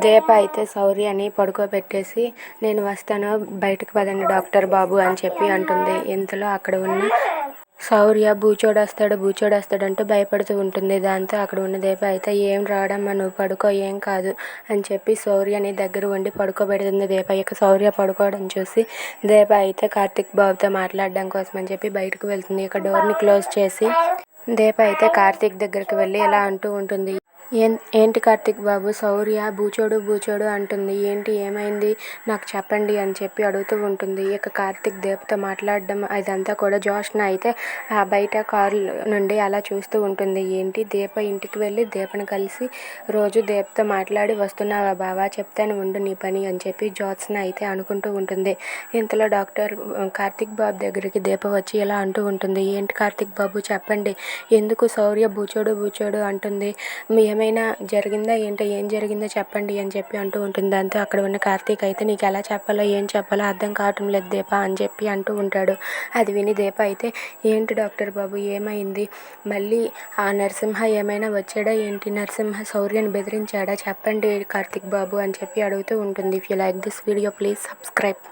దీప అయితే శౌర్యని పడుకోబెట్టేసి నేను వస్తాను, బయటకు పదండి డాక్టర్ బాబు అని చెప్పి అంటుంది. ఇంతలో అక్కడ ఉన్న శౌర్య బూచోడొస్తాడంటూ భయపడుతూ ఉంటుంది. దాంతో అక్కడ ఉన్న దీప అయితే ఏం రావడమ్మా, నువ్వు పడుకో, ఏం కాదు అని చెప్పి శౌర్యని దగ్గర ఉండి పడుకోబెడుతుంది దీప. ఇక శౌర్య పడుకోవడం చూసి దీప అయితే కార్తిక్ బాబుతో మాట్లాడడం కోసం అని చెప్పి బయటకు వెళ్తుంది. ఇక డోర్ని క్లోజ్ చేసి దీప అయితే కార్తిక్ దగ్గరికి వెళ్ళి ఇలా అంటూ ఉంటుంది. ఏంటి కార్తిక్ బాబు, శౌర్య బూచోడు అంటుంది. ఏంటి, ఏమైంది, నాకు చెప్పండి అని చెప్పి అడుగుతూ ఉంటుంది. ఇక కార్తిక్ దీపతో మాట్లాడడం అదంతా కూడా జోష్న అయితే ఆ బయట కారు నుండి అలా చూస్తూ ఉంటుంది. ఏంటి, దీప ఇంటికి వెళ్ళి దీపను కలిసి రోజు దీపతో మాట్లాడి వస్తున్నావా బావా, చెప్తాను ఉండు నీ పని అని చెప్పి జోత్స్న అయితే అనుకుంటూ ఉంటుంది. ఇంతలో డాక్టర్ కార్తిక్ బాబు దగ్గరికి దీప వచ్చి ఇలా అంటూ ఉంటుంది. ఏంటి కార్తిక్ బాబు చెప్పండి, ఎందుకు శౌర్య బూచోడు అంటుంది, ఏమైనా జరిగిందా ఏంటో, ఏం జరిగిందో చెప్పండి అని చెప్పి అంటూ ఉంటుంది. దాంతో అక్కడ ఉన్న కార్తీక్ అయితే నీకు ఎలా చెప్పాలో ఏం చెప్పాలో అర్థం కావటం లేదు దీప అని చెప్పి అంటూ ఉంటాడు. అది విని దీప అయితే ఏంటి డాక్టర్ బాబు, ఏమైంది, మళ్ళీ ఆ నరసింహ ఏమైనా వచ్చాడా ఏంటి, నరసింహ శౌర్యని బెదిరించాడా, చెప్పండి కార్తిక్ బాబు అని చెప్పి అడుగుతూ ఉంటుంది. If you like this video please subscribe.